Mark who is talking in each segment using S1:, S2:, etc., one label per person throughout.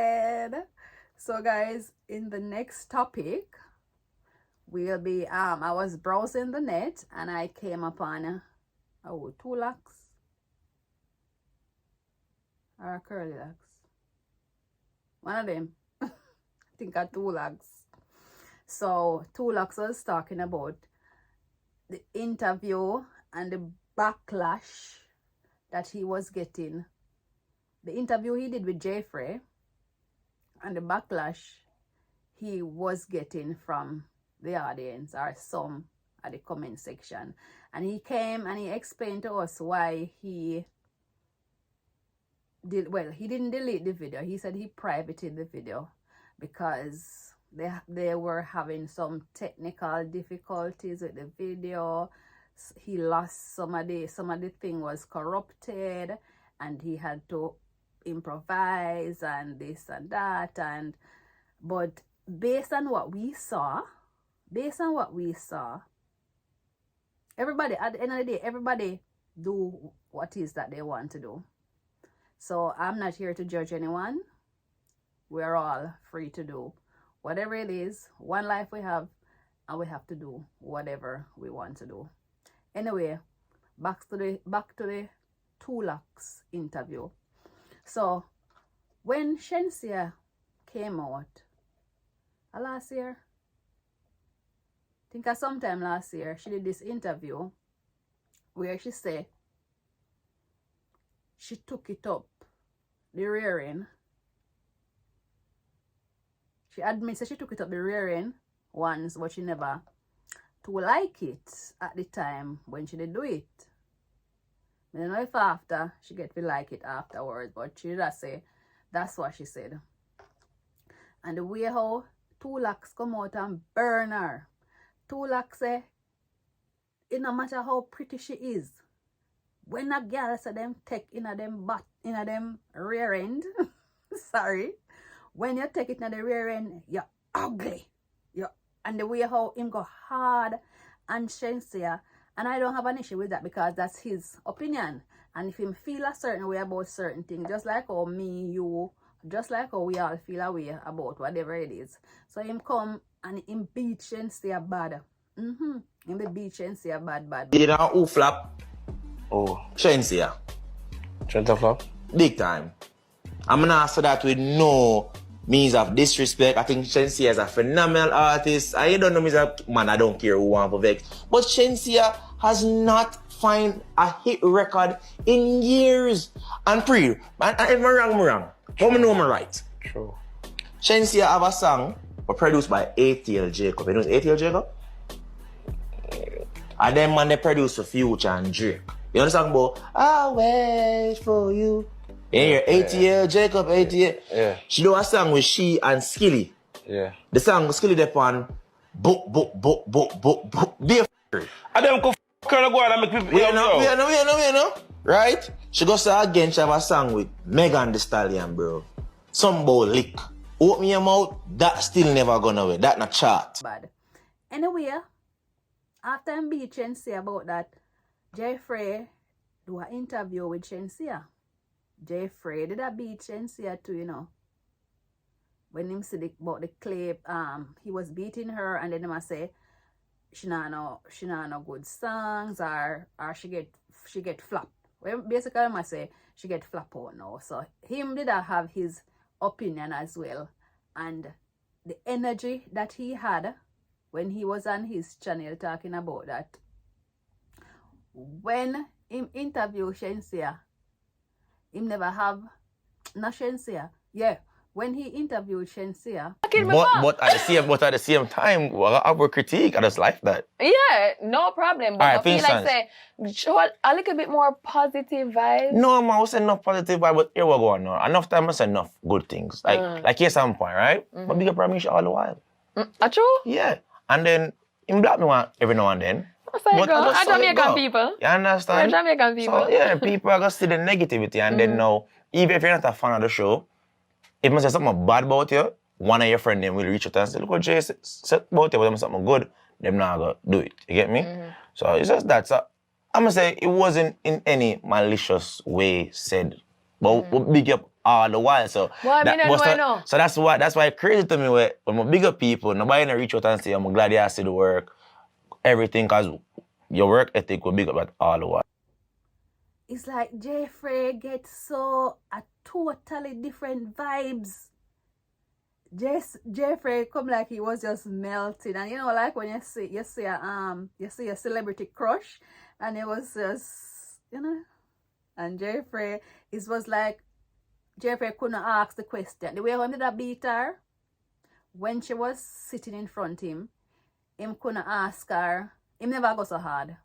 S1: dead. So guys, in the next topic, we'll be I was browsing the net and I came upon tulox or curly locks. One of them. I think a tulox. So tulox was talking about the interview and the backlash that he was getting. The interview he did with Jaifrais and the backlash he was getting from the audience or some at the comment section. And he came and he explained to us why he didn't delete the video. He said he privated the video because they were having some technical difficulties with the video. He lost some of the thing was corrupted and he had to improvise and this and that. But based on what we saw, everybody at the end of the day, everybody do what is that they want to do. So I'm not here to judge anyone. We're all free to do whatever it is. One life we have, and we have to do whatever we want to do. Anyway, back to the tulox interview. So when Shensea came out last year, I think sometime last year, she did this interview where she said she took it up, the rear end. She admits that she took it up the rear end once, but she never to like it at the time when she did do it. I don't know if after she get to like it afterwards, but she just say that's what she said. And the way how tulox come out and burn her. Tulox say it no matter how pretty she is, when a girl say them take in a them rear end, sorry, when you take it in the rear end, you're ugly. And the way how him go hard and Shensea, and I don't have an issue with that because that's his opinion. And if him feel a certain way about certain things, just like how me, you, just like how we all feel a way about whatever it is. So him come and him beat Shensea bad. Him be beat Shensea bad.
S2: You know who flop?
S3: Oh,
S2: Shensea.
S3: Shensea flop?
S2: Big time. I'm gonna answer that with no means of disrespect. I think Shensea is a phenomenal artist. I don't know, man, I don't care who want to vex. But Shensea has not found a hit record in years. And if I'm wrong. How me know me right?
S3: True.
S2: Shensea have a song produced by ATL Jacob. You know ATL Jacob? And then man they produce for Future and Drake. You know the song about I'll wait for you. You hear ATL Jacob, ATL.
S3: Yeah.
S2: She do a song with she and Skilly.
S3: Yeah.
S2: The song with Skilly upon book. Be a
S3: And them go girl go and make people.
S2: we know. Right? She goes to again, she have a song with Megan Thee Stallion, bro. Some boy lick. Open your mouth, that still never gonna away. That not chart.
S1: Bad. Anyway, after I beat Shensea about that, Jaifrais do an interview with Shensea. Jaifrais did a beat Shensea too, you know. When him said about the clip, he was beating her and then him say she not no good songs or she get flop. Well, basically I say she get flop out now. So him did have his opinion as well. And the energy that he had when he was on his channel talking about that. When him interview Shensea, him never have no Shensea. Yeah. When he interviewed Shensea.
S3: But at the same time, our critique, I just like that.
S4: Yeah, no problem. But
S3: Alright,
S4: I feel like say show a little bit more positive vibes.
S3: No, man, I was saying enough positive vibe, but here we go now. Enough time I say enough good things. Like here's some point, right? But big up Ramish all the while.
S4: True?
S3: Yeah. And then in black me one every now and then.
S4: I Jamaican people.
S3: You understand?
S4: We're Jamaican people.
S3: So yeah, people are gonna see the negativity and then now, even if you're not a fan of the show, if I say something bad about you, one of your friends will reach out and say, look what Jay said about you, but something good, them not gonna do it. You get me? So it's just that. So I'm gonna say it wasn't in any malicious way said But we big up all the while. So
S4: Well, I mean, I know.
S3: so that's why it's crazy to me when I big up people, nobody in reach out and say, I'm glad you see the work, everything, because your work ethic will big up at all the while.
S1: It's like Jaifrais gets so a totally different vibes. Jaifrais come like he was just melting, and you know, like when you see a celebrity crush, and it was just, you know, and Jaifrais, it was like Jaifrais couldn't ask the question. The way he did beat her when she was sitting in front of him couldn't ask her. Him never go so hard.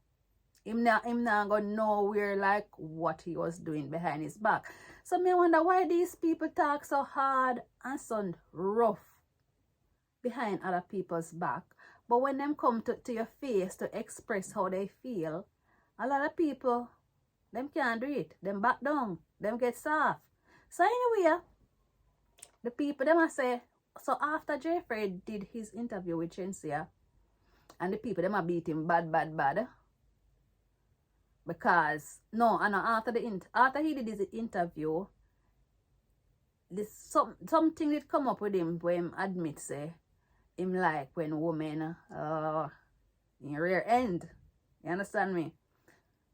S1: Him not go nowhere like what he was doing behind his back. So me wonder why these people talk so hard and so rough behind other people's back. But when them come to your face to express how they feel, a lot of people, them can't do it. Them back down. Them get soft. So anyway, the people, them I say, so after Jaifrais did his interview with Shensea, and the people, them a beat him bad. Because after he did his interview, something did come up with him where him admit say him like when women in rear end. You understand me?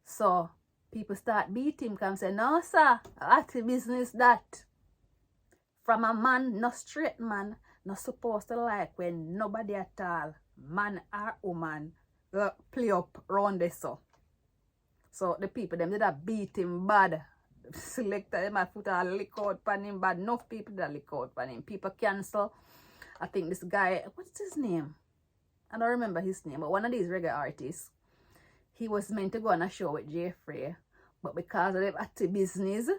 S1: So people start beating him and say, no sir, that's the business that. From a man, no straight man, not supposed to like when nobody at all, man or woman, play up round this so. So the people them did a beat him bad. Selector them I put a lick out on him bad. Enough people that lick out on him. People cancel. I think this guy, what's his name? I don't remember his name, but one of these reggae artists, he was meant to go on a show with Jaifrais, but because of the active business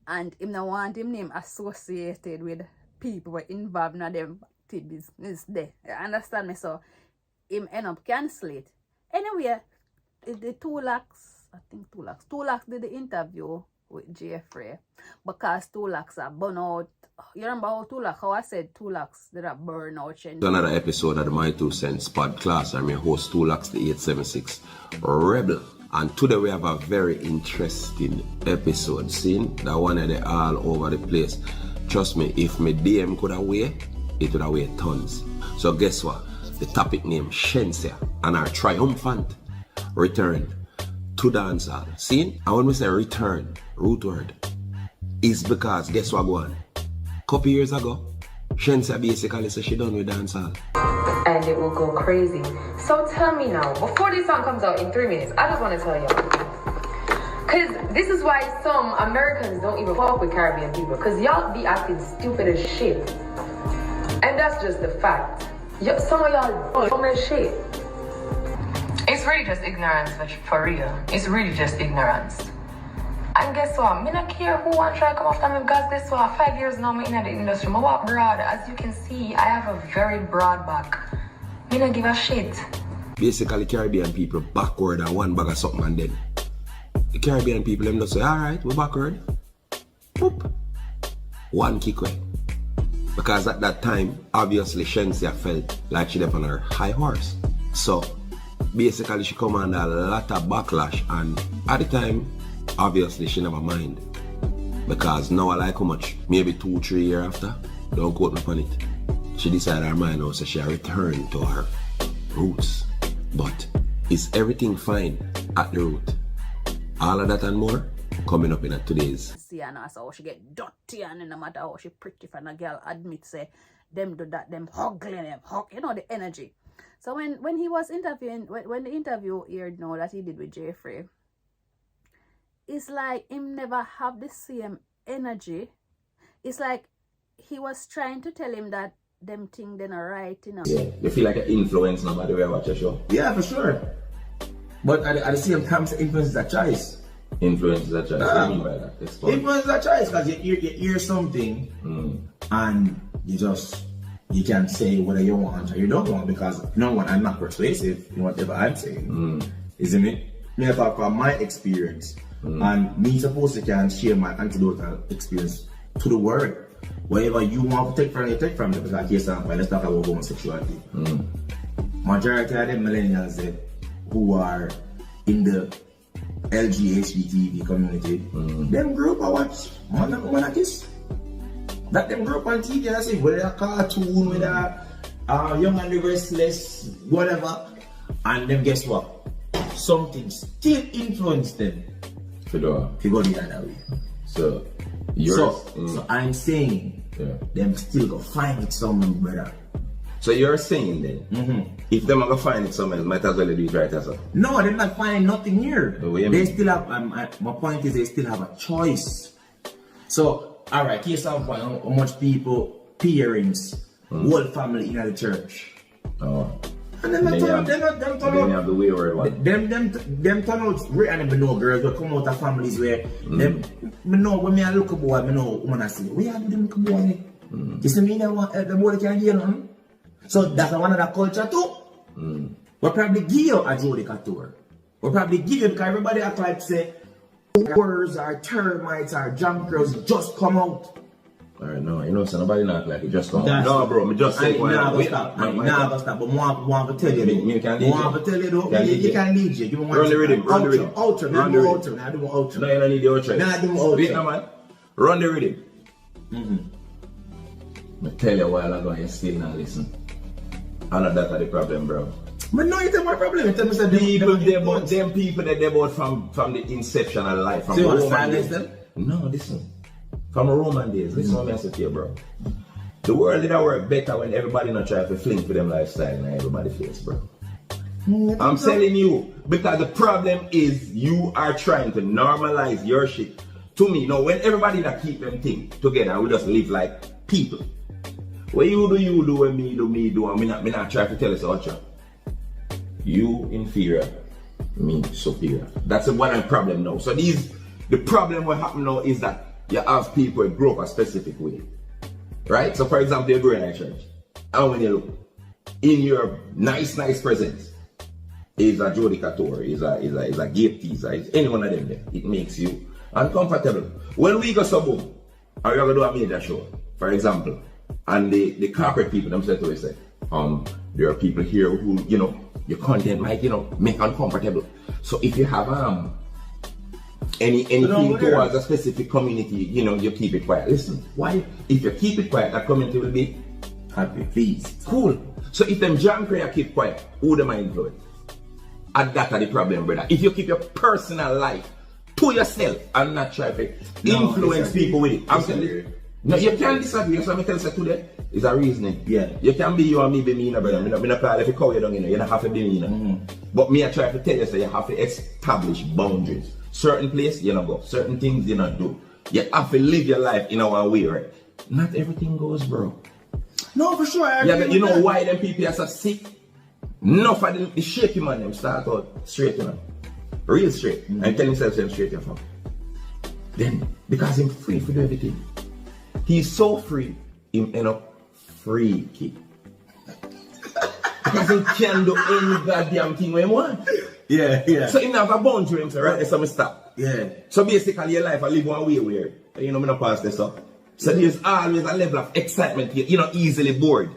S1: and him not want him name associated with people were involved in them active business there. You understand me? So him end up cancel it. Anyway, the tulox, I think tulox did the interview with Jaifrais because tulox are burn out. You remember how I said tulox did a burn out?
S5: Another episode of the My Two Cents podcast. I'm your host tulox, the 876 Rebel. And today we have a very interesting episode. Seeing that one of the all over the place. Trust me, if my DM could have weighed, it would have weighed tons. So guess what? The topic name Shensea and our triumphant return to dancehall. See, and when we say return, root word, is because guess what going? Couple years ago, Shensea basically said she done with dancehall.
S6: And it will go crazy. So tell me now, before this song comes out in 3 minutes, I just want to tell y'all. Because this is why some Americans don't even fuck with Caribbean people. Because y'all be acting stupid as shit. And that's just the fact. Some of y'all dumb as shit. It's really just ignorance, for real. It's really just ignorance. And guess what? Me not care who want to try to come after me because guess what? 5 years now I'm in the industry. I walk broad. As you can see, I have a very broad back. Me not give a shit.
S5: Basically, Caribbean people backward and one bag of something and then the Caribbean people them just say, alright, we're backward. Boop. One kick away. Because at that time, obviously Shensea felt like she left on her high horse. So basically she come under a lot of backlash, and at the time, obviously she never mind. Because now I like how much, maybe 2-3 years after, don't quote me on it, she decided her mind now, so she returned to her roots. But is everything fine at the root? All of that and more coming up in today's.
S1: See, and that's how she get dirty, and no matter how she pretty, for a girl admit say them do that, them ugly, them hug, you know, the energy. So when he was interviewing, when the interview aired now that he did with Jaifrais, it's like him never have the same energy. It's like he was trying to tell him that them thing they're not right, you know.
S7: Yeah, you feel like an influence now by the way I watch your show. Yeah, for sure. But at the same time, influence is a choice. Influence is a choice. What do you mean by that? Influence is a choice because you hear something and you can say whether you want or you don't want, because no one, I'm not persuasive in whatever I'm saying. Isn't it? Me I talk about my experience. And me supposed to can share my anecdotal experience to the world. Whatever you want to take from it, take from it. Because case example, let's talk about homosexuality. Majority of the millennials who are in the
S5: LGHBTV community, them grew up I watch man and woman kiss. That them grew up on TV and I say whether a cartoon, whether Young and the Restless, whatever, and then guess what? Something still influenced them to go the other way. So so I'm saying them still go find it somewhere, brother.
S7: So you're saying then, if them are gonna find it somewhere, might as well do it right as well.
S5: No, they're not finding nothing here.
S7: Oh, yeah,
S5: They still have. My point is, they still have a choice. So, all right, case of point, how much people, parents, whole family in the church.
S7: Oh.
S5: And then they turn
S7: have the wayward one.
S5: Them turn out, I never know girls will come out of families where them, me know when me a look a boy, me know when I see, we have them look a boy. You see me now, the boy can't hear nothing. So that's one of the culture too. We'll probably give you a judicature. We'll probably give you, because everybody act like say, words or termites or jumpers just come out.
S7: Alright, no, you know, so nobody not like it just come out. No, bro, me just say
S5: I'm not gonna stop, but want to tell you though. You can lead you. Give me one.
S7: Run the rhythm, run the rhythm.
S5: Outro,
S7: Now do
S5: outro.
S7: No, you don't need the outro.
S5: Nah, do outro.
S7: Wait, no, man. Run the rhythm. I tell you a while ago, you still not listen. I know that's the problem, bro.
S5: But no, it's my problem. You tell me that
S7: them people that they bought from the inception of life. From
S5: so you want to
S7: Roman
S5: silence
S7: days.
S5: them?
S7: No, listen. From Roman days, listen what I say to you, bro. The world did work better when everybody not try to fling for them lifestyle and everybody face, bro. I'm telling you, because the problem is you are trying to normalize your shit. To me, when everybody that keep them thing together, we just live like people. When you do, when me do, and me not try to tell us what you. You inferior, me superior. That's the one problem now. So the problem what happen now is that you have people who grow up a specific way. Right? So for example, you grow in a church. And when you look, in your nice presence, is a judicature, is a gate teaser, is any one of them there. It makes you uncomfortable. When we go suburb, or you're gonna do a major show, for example, and the corporate people themselves always say, there are people here who, your content might, make uncomfortable. So if you have anything towards a specific community, you keep it quiet. Listen, why? If you keep it quiet, that community will be happy, pleased. Cool. So if them jaifrais keep quiet, who them influence? And that's the problem, brother. If you keep your personal life to yourself and not try to influence people with it. I'm telling you. No, you can't disagree. So I tell you today, it's a reasoning. Yeah. You can be you and me be me, brother. I'm not call if you call you down, you don't have to be me. But me, I try to tell you, so you have to establish boundaries. Certain place, you don't go. Certain things, you don't do. You have to live your life in our way, right? Not everything goes, bro.
S5: No, for sure.
S7: Yeah, you know why them people are so sick? Enough of the shaky man, them start out straight, real straight. And tell himself straight, from. Then, because he's free to do everything. He's so free, he end up freaky. Because he can do any goddamn thing when he want. Yeah. So he have a boundary, right? So I stop. Yeah. So basically your life I live one way where, me not pass this up. So there's always a level of excitement, you're not easily bored.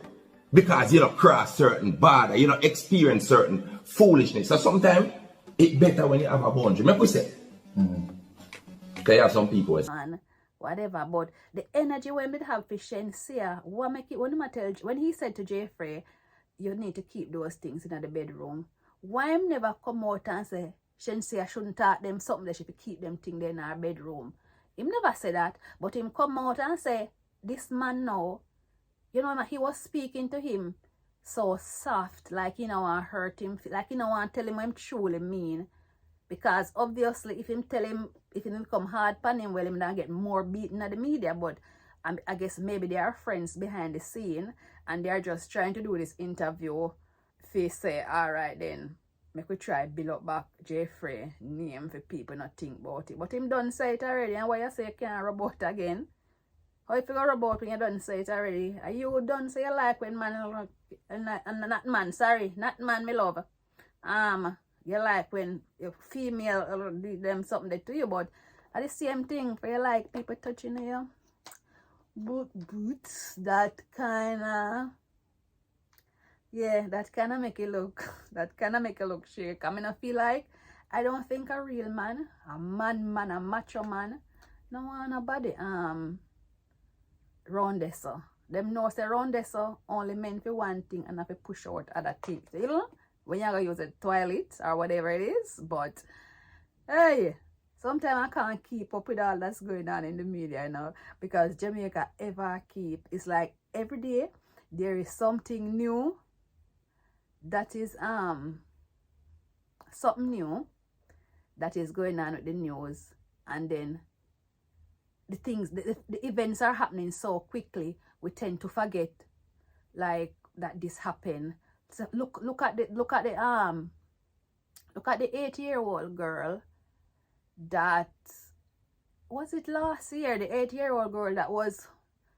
S7: Because you don't cross certain border, you don't experience certain foolishness. So sometimes it's better when you have a boundary. Make we say. Because you have some people.
S1: Whatever, but the energy when we have for Shensea, when he said to Jaifrais, you need to keep those things in the bedroom. Why him never come out and say Shensea shouldn't talk them something, they should keep them things in our bedroom? Him never said that, but him come out and say, this man now, he was speaking to him so soft, like want hurt him, like want tell him what him truly mean. Because obviously if him come hard pan him, well him not get more beaten at the media, but I guess maybe they are friends behind the scene and they are just trying to do this interview. They say, alright then, make we try build up back Jaifrais name for people not think about it. But him done say it already, and why you say you can't rub out again? How you figure about when you done say it already? Are you done say you like when man not man, sorry, not man me love. You like when your female do them something to you, but at the same thing for you like people touching you. Boots, that kinda make it look shake. I feel like I don't think a real man, a macho man, no want nobody round there so. Them know say round there so only men for one thing and have to push out other things. You know? When you're gonna use a toilet or whatever it is. But hey, sometimes I can't keep up with all that's going on in the media, you know, because Jamaica ever keep, it's like every day there is something new that is something new that is going on with the news, and then the things, the events are happening so quickly we tend to forget like that this happened. So look at the 8-year-old girl that, was it last year, the 8-year-old girl that was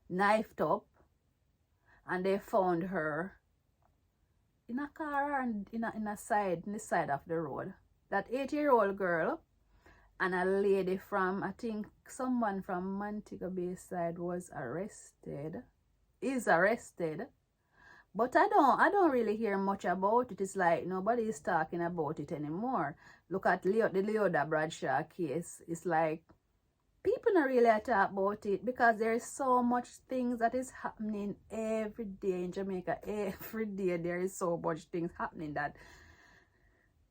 S1: knifed up and they found her in a car and in the side of the road. That 8-year-old girl and a lady from, I think someone from Montego Bay side is arrested. But I don't really hear much about it. It's like nobody is talking about it anymore. Look at the Leoda Bradshaw case. It's like people don't really talk about it because there is so much things that is happening every day in Jamaica. Every day there is so much things happening that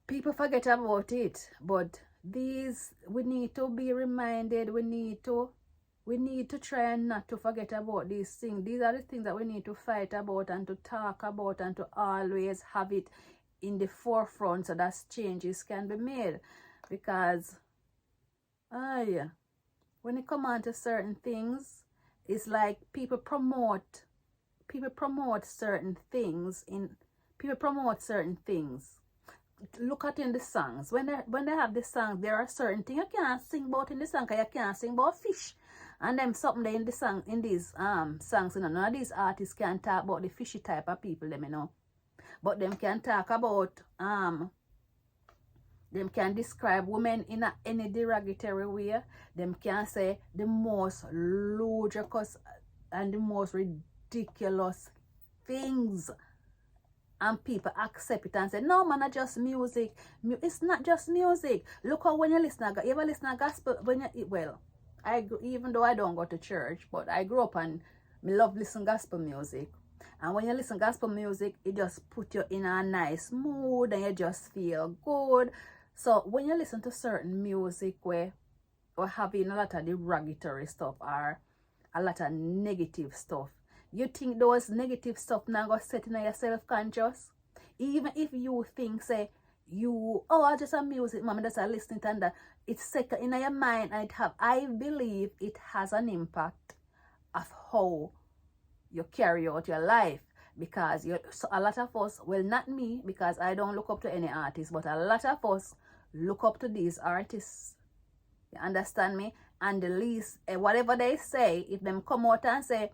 S1: people forget about it. But these, we need to be reminded. We need to try and not to forget about these things. These are the things that we need to fight about and to talk about and to always have it in the forefront so that changes can be made. Because when it comes on to certain things, it's like people promote certain things. Look at in the songs. When they have the songs, there are certain things you can't sing about in the song, because you can't sing about fish. And them something they in the song, in these songs, you know, none of these artists can talk about the fishy type of people, them, you know. But them can talk about them can describe women in any derogatory way. Them can say the most ludicrous and the most ridiculous things. And people accept it and say, no man, it's just music. It's not just music. Look how when you listen, you ever listen to gospel, even though I don't go to church, but I grew up and I love listen gospel music. And when you listen gospel music, it just put you in a nice mood and you just feel good. So when you listen to certain music where or having a lot of derogatory stuff or a lot of negative stuff, you think those negative stuff now go set in your self-conscious? Even if you think, say, I just a music, mama, just a listening to that, it's set in your mind and I believe it has an impact of how you carry out your life. Because so a lot of us, well, not me, because I don't look up to any artist, but a lot of us look up to these artists. You understand me? And the least, whatever they say, if them come out and say,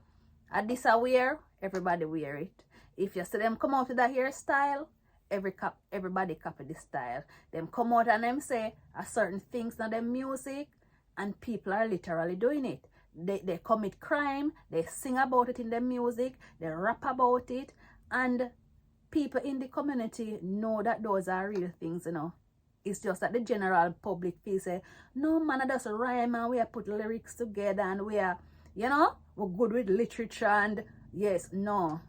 S1: this I wear, everybody wear it. If you see them come out with that hairstyle, everybody copy the style. Them come out and them say a certain things in their music, and people are literally doing it. They commit crime, they sing about it in their music, they rap about it, and people in the community know that those are real things, you know. It's just that the general public feels say, no man, I just rhyme and we are put lyrics together and we are, you know, we're good with literature and yes, no.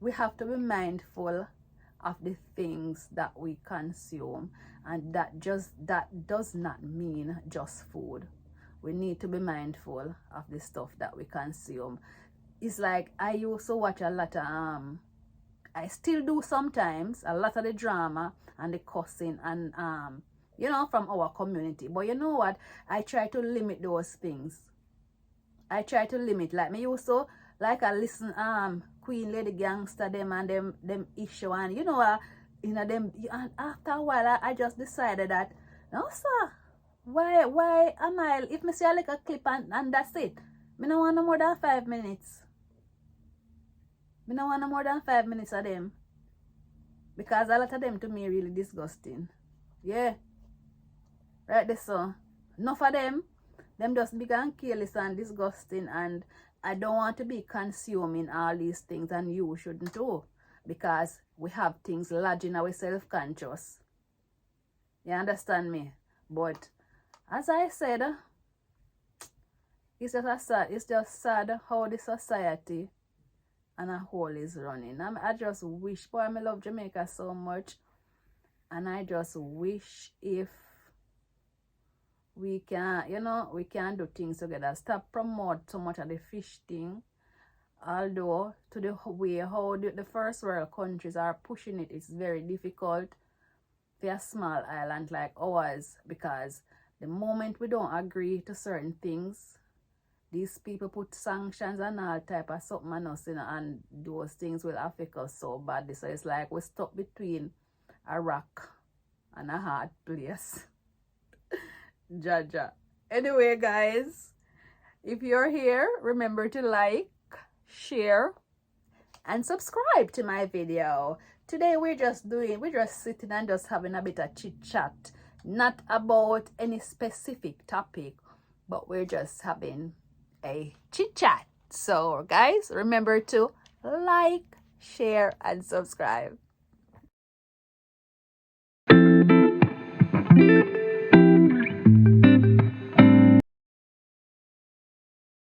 S1: We have to be mindful of the things that we consume, and that does not mean just food. We need to be mindful of the stuff that we consume. It's like I used to watch a lot of I still do sometimes a lot of the drama and the cussing and you know, from our community. But you know what? I try to limit those things. I try to limit. Like me used to, like I listen Queen Lady Gangster them and them issue, and you know them, and after a while I just decided that no sir, why am I, if me see like a clip and that's it, me no want no more than 5 minutes. Me no want no more than 5 minutes of them, because a lot of them to me really disgusting. Yeah. Right there, so enough of them just big and careless and disgusting, and I don't want to be consuming all these things, and you shouldn't too. because we have things lodging our self-conscious. You understand me? But as I said, it's just sad how the society and a whole is running. I just wish, boy, I love Jamaica so much, and I just wish if we can, we can do things together. Stop promote so much of the fish thing. Although to the way how the first world countries are pushing it, it's very difficult for a small island like ours, because the moment we don't agree to certain things, these people put sanctions and all type of something on us, and those things will affect us so badly. So it's like we're stuck between a rock and a hard place. Jaja. Anyway, guys, if you're here, remember to like, share, and subscribe to my video. Today we're just sitting and just having a bit of chit chat, not about any specific topic, but we're just having a chit chat. So guys, remember to like, share, and subscribe.